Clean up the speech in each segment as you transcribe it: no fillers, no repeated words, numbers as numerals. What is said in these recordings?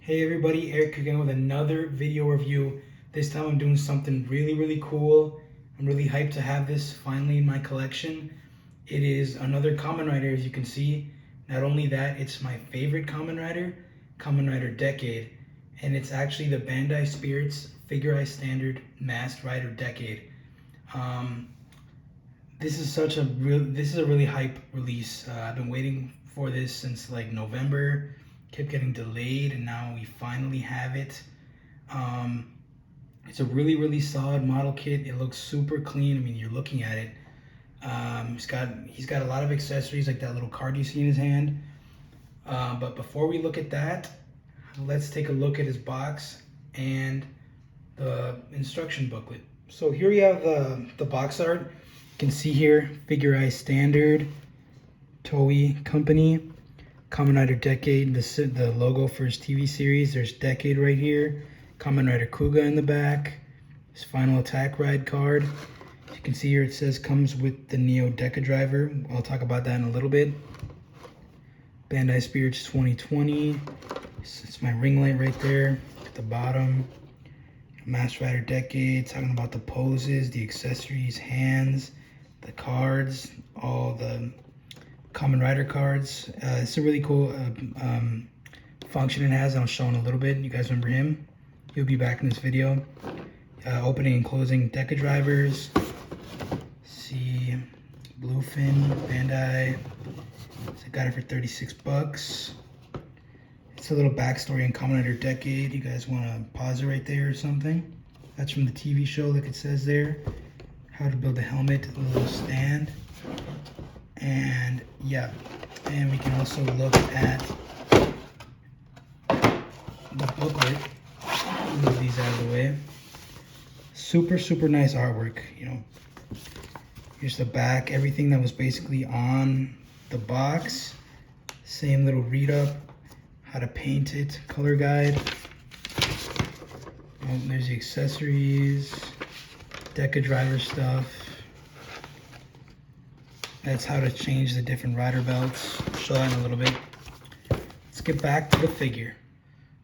Hey everybody, Eric again with another video review. This time I'm doing something really cool. I'm really hyped to have this finally in my collection. It is another Kamen Rider, as you can see. Not only that, it's my favorite Kamen Rider Decade. And it's actually the Bandai Spirits Figure-Eye Standard Masked Rider Decade. Um, this is a really hype release. I've been waiting for this since like November. Kept getting delayed, and now we finally have it. Um, it's a really solid model kit. It looks super clean. I mean, you're looking at it. He's got a lot of accessories like that little card you see in his hand. But before we look at that, let's take a look at his box and the instruction booklet. So here we have the box art. You can see here, Figure-Eye Standard, Toei Company, Kamen Rider Decade, the logo for his TV series. There's Decade right here. Kamen Rider Kuga in the back. His Final Attack Ride card. As you can see here, it says comes with the Neo Deca Driver. I'll talk about that in a little bit. Bandai Spirits 2020. It's my ring light right there at the bottom. Masked Rider Decade, talking about the poses, the accessories, hands, the cards, all the Kamen Rider cards. It's a really cool function it has, and I'll show in a little bit. You guys remember him? He'll be back in this video. Opening and closing Deca drivers. See, Bluefin, Bandai. So I got it for 36 bucks. It's a little backstory in Kamen Rider Decade. You guys want to pause it right there or something? That's from the TV show, like it says there. How to build a helmet, a little stand. And yeah, and we can also look at the booklet. Move these out of the way. Super nice artwork, you know. Here's the back, everything that was basically on the box. Same little read up, how to paint it, color guide. Oh, there's the accessories, Deca driver stuff. That's how to change the different rider belts. I'll show that in a little bit. Let's get back to the figure.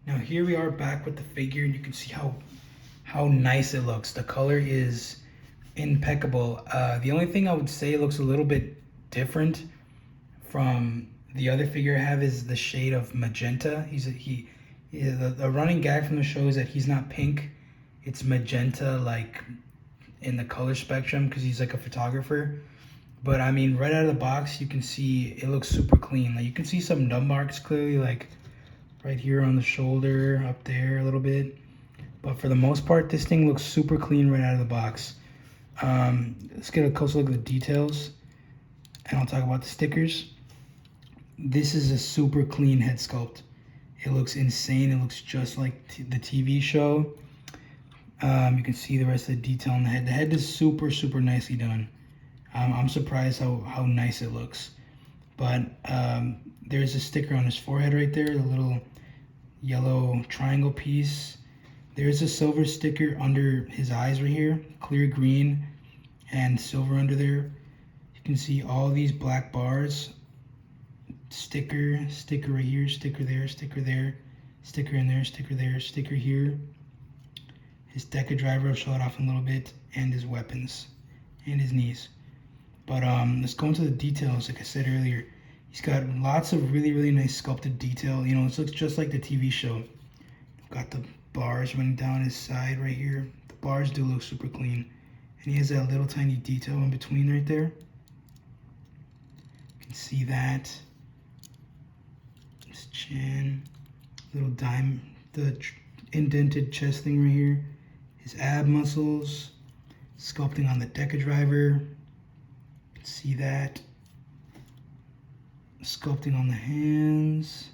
Now here we are back with the figure, and you can see how nice it looks. The color is impeccable. The only thing I would say looks a little bit different from the other figure I have is the shade of magenta. The running gag from the show is that he's not pink. It's magenta, like in the color spectrum, because he's like a photographer. But I mean, right out of the box, you can see it looks super clean. Like you can see some nub marks clearly, like right here on the shoulder, up there a little bit. But for the most part, this thing looks super clean right out of the box. Let's get a closer look at the details, and I'll talk about the stickers. This is a super clean head sculpt. It looks insane. It looks just like the TV show. You can see the rest of the detail on the head. The head is super nicely done. I'm surprised how nice it looks. But there's a sticker on his forehead right there, the little yellow triangle piece. There's a silver sticker under his eyes right here, clear green and silver under there. You can see all these black bars. Sticker right here, sticker there, sticker there, sticker in there, sticker there, sticker here. His Deca driver, I'll show it off in a little bit, and his weapons and his knees. But let's go into the details. Like I said earlier, he's got lots of really nice sculpted detail. You know, this looks just like the TV show. Got the bars running down his side right here. The bars do look super clean. And he has that little tiny detail in between right there. You can see that. His chin, little dime, the indented chest thing right here. His ab muscles, sculpting on the Deca driver. See that, sculpting on the hands,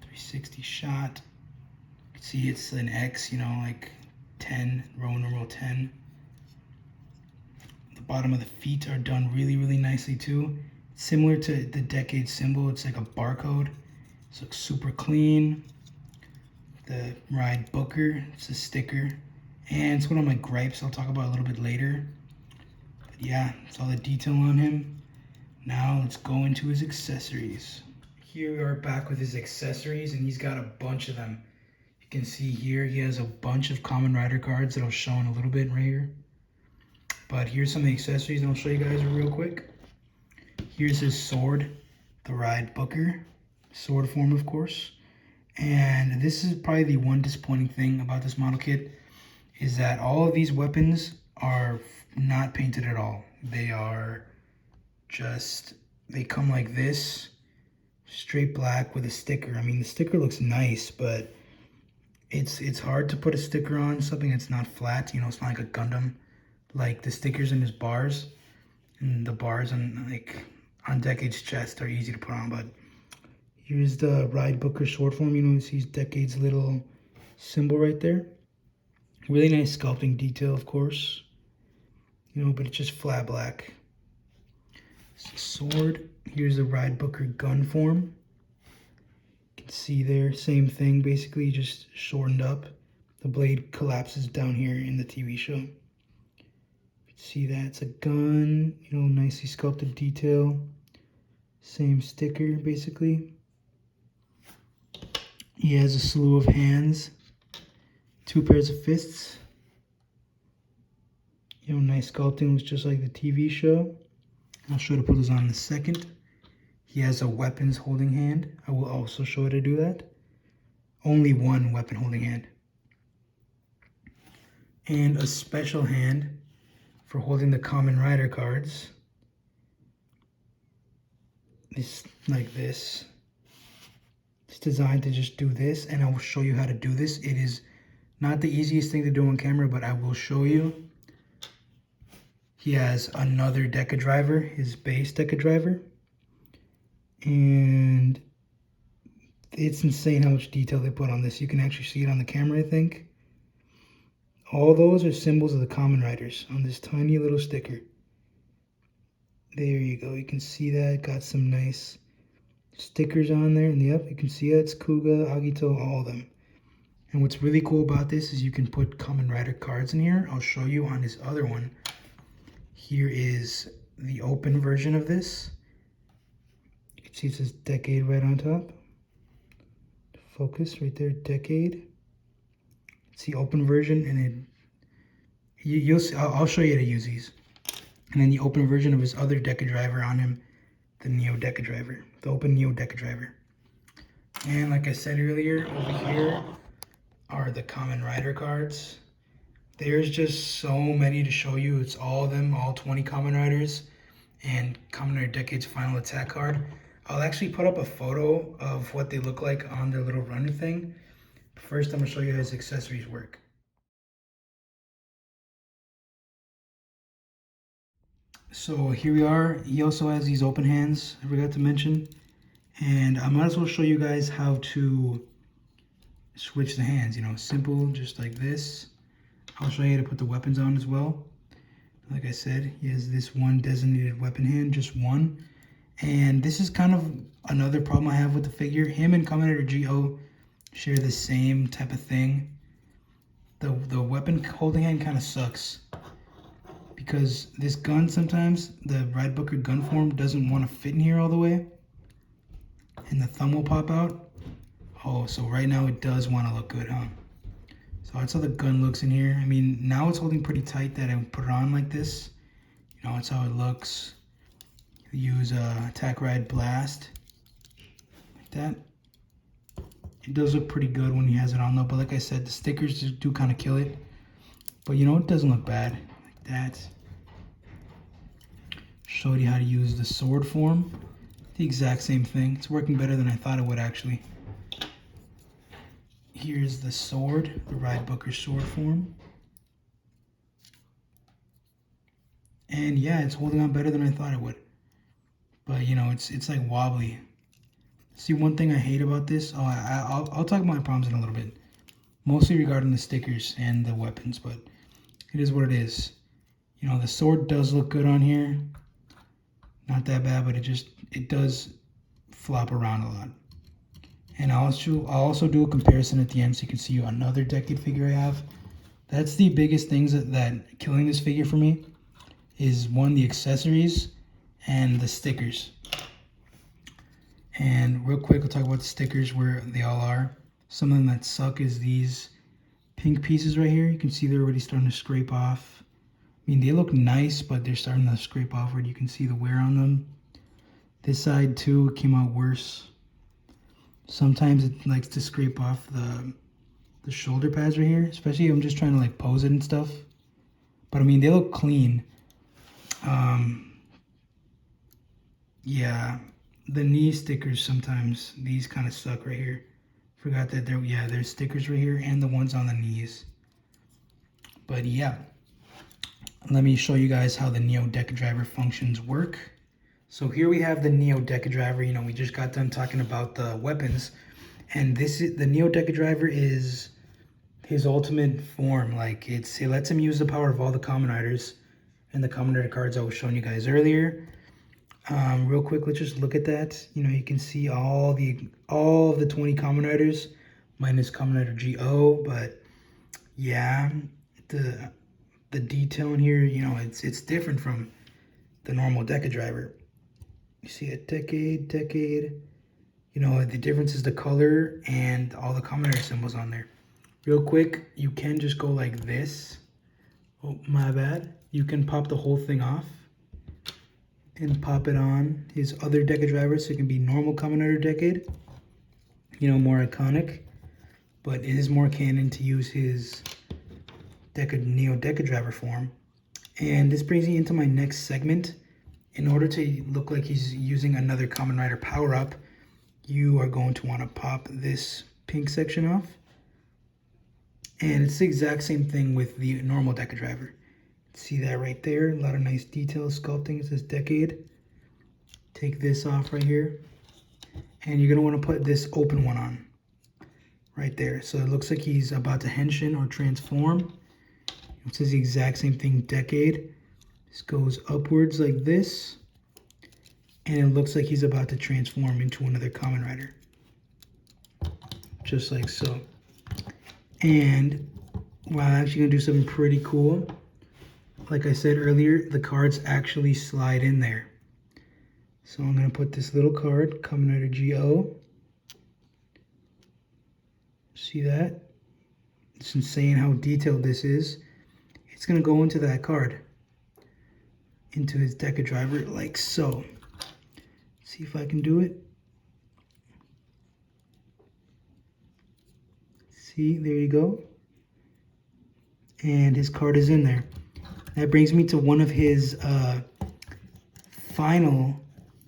360 shot. You can see it's an X, you know, like 10, Roman numeral 10. The bottom of the feet are done really nicely too. Similar to the Decade symbol, it's like a barcode. This looks super clean. The Ride Booker, it's a sticker. And it's one of my gripes I'll talk about a little bit later. Yeah, it's all the detail on him. Now let's go into his accessories. Here we are back with his accessories, and he's got a bunch of them. You can see here he has a bunch of Kamen Rider cards that I'll show in a little bit right here. But here's some of the accessories, and I'll show you guys real quick. Here's his sword, the Ride Booker sword form, of course. And this is probably the one disappointing thing about this model kit, is that all of these weapons are not painted at all. They are just, they come like this, straight black with a sticker. I mean, the sticker looks nice, but it's hard to put a sticker on something that's not flat. You know, it's not like a Gundam. Like the stickers in his bars, and the bars on Decade's chest are easy to put on. But here's the Ride Booker sword form. You know, you see Decade's little symbol right there. Really nice sculpting detail, of course. You know, but it's just flat black. Sword. Here's the Ride Booker gun form. You can see there, same thing, basically just shortened up. The blade collapses down here in the TV show. You can see that it's a gun, you know, nicely sculpted detail. Same sticker, basically. He has a slew of hands, 2 pairs of fists. You know, nice sculpting, looks just like the TV show. I'll show you to put those on in a second. He has a weapons holding hand. I will also show you to do that. Only one weapon holding hand. And a special hand for holding the Kamen Rider cards. It's like this. It's designed to just do this, and I will show you how to do this. It is not the easiest thing to do on camera, but I will show you. He has another Deca driver, his base Deca driver. And it's insane how much detail they put on this. You can actually see it on the camera, I think. All those are symbols of the Kamen Riders on this tiny little sticker. There you go. You can see that. Got some nice stickers on there. And yep, you can see it. It's Kuga, Agito, all of them. And what's really cool about this is you can put Kamen Rider cards in here. I'll show you on his other one. Here is the open version of this. You can see it says Decade right on top. Focus right there, Decade. It's the open version, and you'll see, I'll show you how to use these. And then the open version of his other Deca driver on him, the Neo Deca driver, the open Neo Deca driver. And like I said earlier, over here are the Kamen Rider cards. There's just so many to show you. It's all of them, all 20 Kamen Riders, and Kamen Rider Decade's Final Attack card. I'll actually put up a photo of what they look like on their little runner thing. But first, I'm going to show you how his accessories work. So here we are. He also has these open hands, I forgot to mention. And I might as well show you guys how to switch the hands. You know, simple, just like this. I'll show you how to put the weapons on as well. Like I said, he has this one designated weapon hand, just one. And this is kind of another problem I have with the figure. Him and Kamen Rider G.O. share the same type of thing. The weapon holding hand kind of sucks. Because this gun sometimes, the Ride Booker gun form doesn't want to fit in here all the way. And the thumb will pop out. Oh, so right now it does want to look good, huh? So that's how the gun looks in here. I mean, now it's holding pretty tight that I would put it on like this. You know, that's how it looks. Use Attack Ride Blast. Like that. It does look pretty good when he has it on though, but like I said, the stickers just do kind of kill it. But you know, it doesn't look bad. Like that. Showed you how to use the sword form. The exact same thing. It's working better than I thought it would actually. Here's the sword, the Ride Booker sword form. And yeah, it's holding on better than I thought it would. But you know, it's like wobbly. See, one thing I hate about this, I'll talk about my problems in a little bit. Mostly regarding the stickers and the weapons, but it is what it is. You know, the sword does look good on here. Not that bad, but it does flop around a lot. And I'll also do a comparison at the end so you can see another Decade figure I have. That's the biggest things that killing this figure for me is, one, the accessories and the stickers. And real quick, I'll talk about the stickers where they all are. Some of them that suck is these pink pieces right here. You can see they're already starting to scrape off. I mean, they look nice, but they're starting to scrape off where you can see the wear on them. This side too came out worse. Sometimes it likes to scrape off the shoulder pads right here, especially if I'm just trying to like pose it and stuff. But I mean, they look clean. Yeah, the knee stickers sometimes, these kind of suck right here. Forgot that there's stickers right here and the ones on the knees. But yeah, let me show you guys how the Neo Deca Driver functions work. So here we have the Neo Deca Driver. You know, we just got done talking about the weapons, and this is the Neo Deca Driver is his ultimate form. Like it lets him use the power of all the Kamen Riders and the Kamen Rider cards I was showing you guys earlier. Real quick, let's just look at that. You know, you can see all of the 20 Kamen Riders minus Kamen Rider GO, but yeah, the detail in here, you know, it's different from the normal Deca Driver. You see a decade. You know, the difference is the color and all the Kamen Rider symbols on there. Real quick, you can just go like this. Oh, my bad. You can pop the whole thing off and pop it on his other Deca Driver, so it can be normal Kamen Rider Decade. You know, more iconic, but it is more canon to use his Neo Deca Driver form. And this brings me into my next segment. In order to look like he's using another Kamen Rider power-up, you are going to want to pop this pink section off. And it's the exact same thing with the normal Deca Driver. See that right there? A lot of nice detail sculpting. It says Decade. Take this off right here. And you're going to want to put this open one on. Right there. So it looks like he's about to henshin or transform. It says the exact same thing, Decade. This goes upwards like this. And it looks like he's about to transform into another Kamen Rider. Just like so. And well, I'm actually going to do something pretty cool. Like I said earlier, the cards actually slide in there. So I'm going to put this little card, Kamen Rider GO. See that? It's insane how detailed this is. It's going to go into that card. Into his Deca Driver like so. See if I can do it. See, there you go. And his card is in there. That brings me to one of his final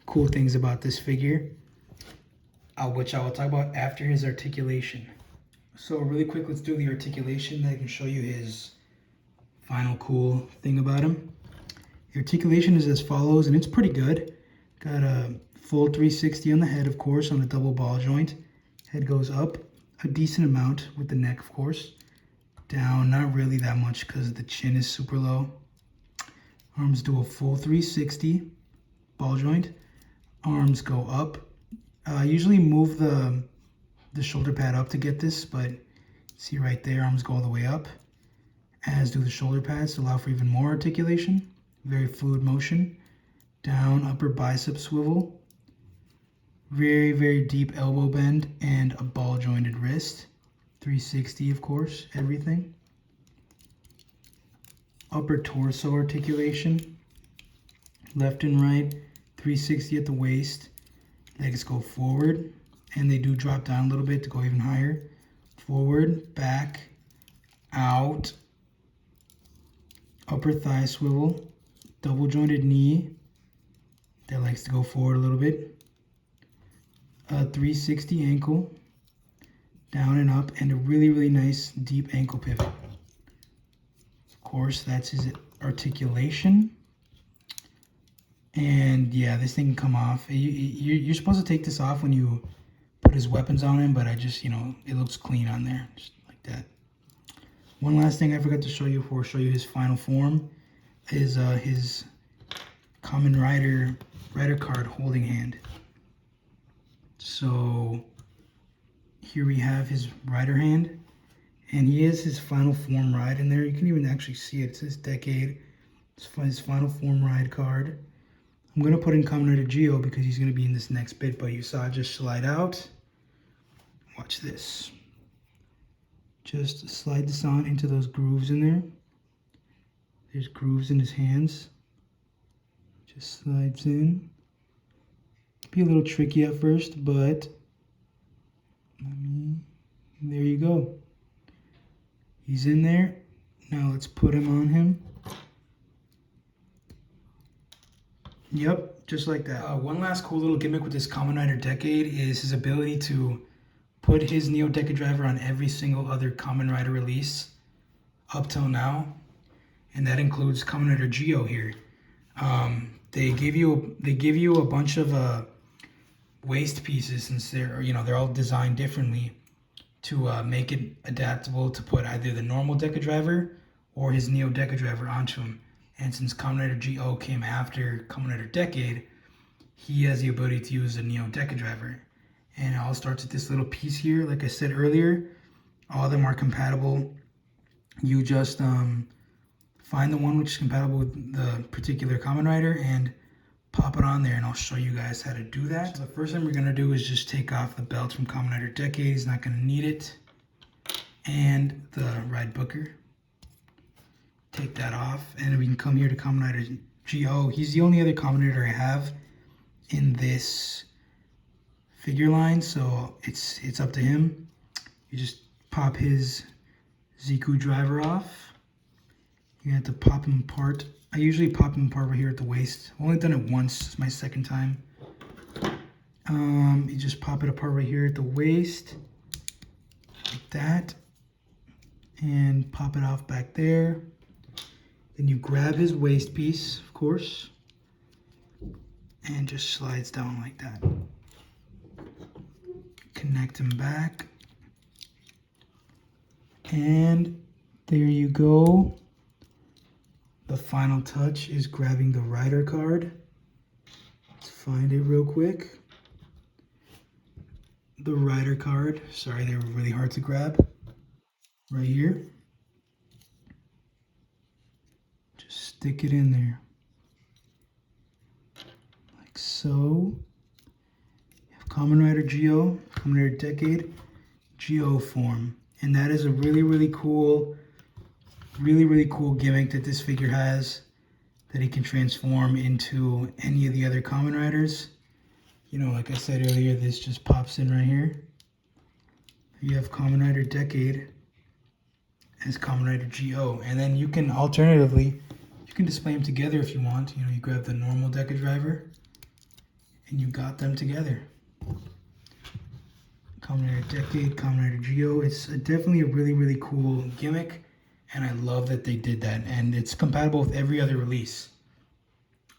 cool things about this figure, which I will talk about after his articulation. So really quick, let's do the articulation. I can show you his final cool thing about him. The articulation is as follows, and it's pretty good. Got a full 360 on the head, of course, on a double ball joint. Head goes up a decent amount with the neck, of course. Down, not really that much because the chin is super low. Arms do a full 360 ball joint. Arms go up. I usually move the shoulder pad up to get this, but see right there, arms go all the way up, as do the shoulder pads to allow for even more articulation. Very fluid motion. Down, upper bicep swivel. Very, very deep elbow bend and a ball jointed wrist. 360, of course, everything. Upper torso articulation. Left and right, 360 at the waist. Legs go forward, and they do drop down a little bit to go even higher. Forward, back, out. Upper thigh swivel. Double jointed knee. That likes to go forward a little bit. A 360 ankle. Down and up, and a really, really nice deep ankle pivot. Of course, that's his articulation. And yeah, this thing can come off. You're supposed to take this off when you put his weapons on him, but I just, you know, it looks clean on there, just like that. One last thing I forgot to show you before I show you his final form is his Kamen Rider card holding hand. So here we have his rider hand, and he has his final form ride in there. You can even actually see it. It says Decade. It's his final form ride card. I'm going to put in Kamen Rider Geo because he's going to be in this next bit, but you saw it just slide out. Watch this. Just slide this on into those grooves in there. There's grooves in his hands. Just slides in. Be a little tricky at first, but there you go. He's in there. Now let's put him on him. Yep, just like that. One last cool little gimmick with this Kamen Rider Decade is his ability to put his Neo Deca driver on every single other Kamen Rider release up till now, and that includes Kamen Rider Geo here. They give you a bunch of waist pieces, since they're all designed differently to make it adaptable to put either the normal Deca driver or his Neo Deca driver onto him. And since Kamen Rider Geo came after Kamen Rider Decade, he has the ability to use the Neo Deca driver. And it all starts with this little piece here. Like I said earlier, all of them are compatible. You just find the one which is compatible with the particular Kamen Rider and pop it on there, and I'll show you guys how to do that. So the first thing we're going to do is just take off the belt from Kamen Rider Decade. He's not going to need it. And the Ride Booker. Take that off, and we can come here to Kamen Rider Geo. He's the only other Kamen Rider I have in this figure line, so it's up to him. You just pop his Ziku driver off. You have to pop him apart. I usually pop him apart right here at the waist. I've only done it once. It's my second time. You just pop it apart right here at the waist, like that, and pop it off back there. Then you grab his waist piece, of course, and just slides down like that. Connect him back. And there you go. The final touch is grabbing the rider card. Let's find it real quick. The rider card. Sorry, they were really hard to grab. Right here. Just stick it in there. Like so. You have Kamen Rider Geo, Kamen Rider Decade, Geo form. And that is a really cool gimmick that this figure has, that he can transform into any of the other Kamen Riders. You know, like I said earlier, this just pops in right here. You have Kamen Rider Decade as Kamen Rider Geo, and then you can alternatively, you can display them together if you want. You know, you grab the normal Deca driver, and you got them together. Kamen Rider Decade, Kamen Rider Geo. It's definitely a really cool gimmick, and I love that they did that, and it's compatible with every other release.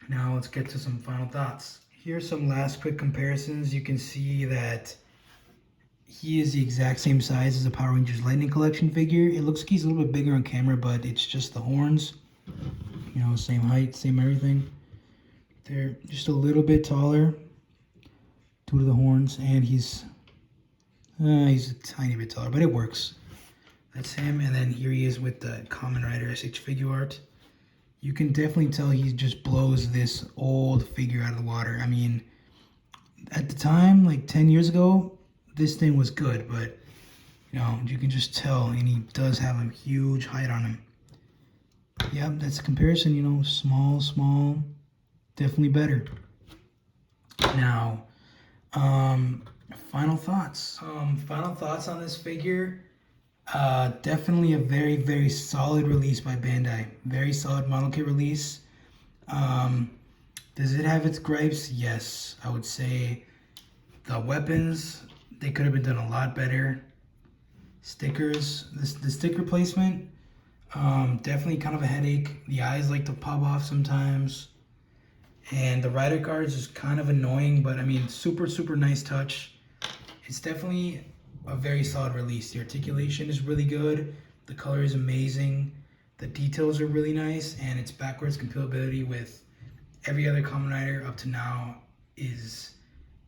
Now let's get to some final thoughts. Here's some last quick comparisons. You can see that he is the exact same size as a Power Rangers Lightning Collection figure. It looks like he's a little bit bigger on camera, but it's just the horns. You know, same height, same everything. They're just a little bit taller due to the horns, and he's a tiny bit taller, but it works. That's him, and then here he is with the Kamen Rider SH figure art. You can definitely tell he just blows this old figure out of the water. I mean, at the time, like 10 years ago, this thing was good, but, you know, you can just tell, and he does have a huge height on him. Yep, that's a comparison, you know, small, definitely better. Now, final thoughts. Final thoughts on this figure. Definitely a very solid release by Bandai. Very solid model kit release. Does it have its gripes? Yes, I would say the weapons, they could have been done a lot better. Stickers, the sticker placement, definitely kind of a headache. The eyes like to pop off sometimes. And the rider cards is kind of annoying, but I mean, super nice touch. It's definitely a very solid release. The articulation is really good. The color is amazing. The details are really nice, and its backwards compatibility with every other Kamen Rider up to now is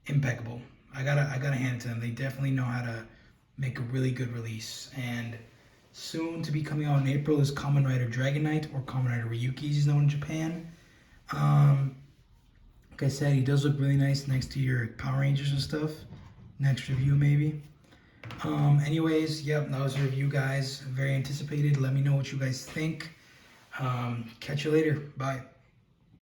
impeccable. I gotta hand it to them. They definitely know how to make a really good release. And soon to be coming out in April is Kamen Rider Dragon Knight, or Kamen Rider Ryuki, as known in Japan. Like I said, he does look really nice next to your Power Rangers and stuff. Next review, maybe. Anyways, yep, that was a review, guys. Very anticipated. Let me know what you guys think. Catch you later. Bye.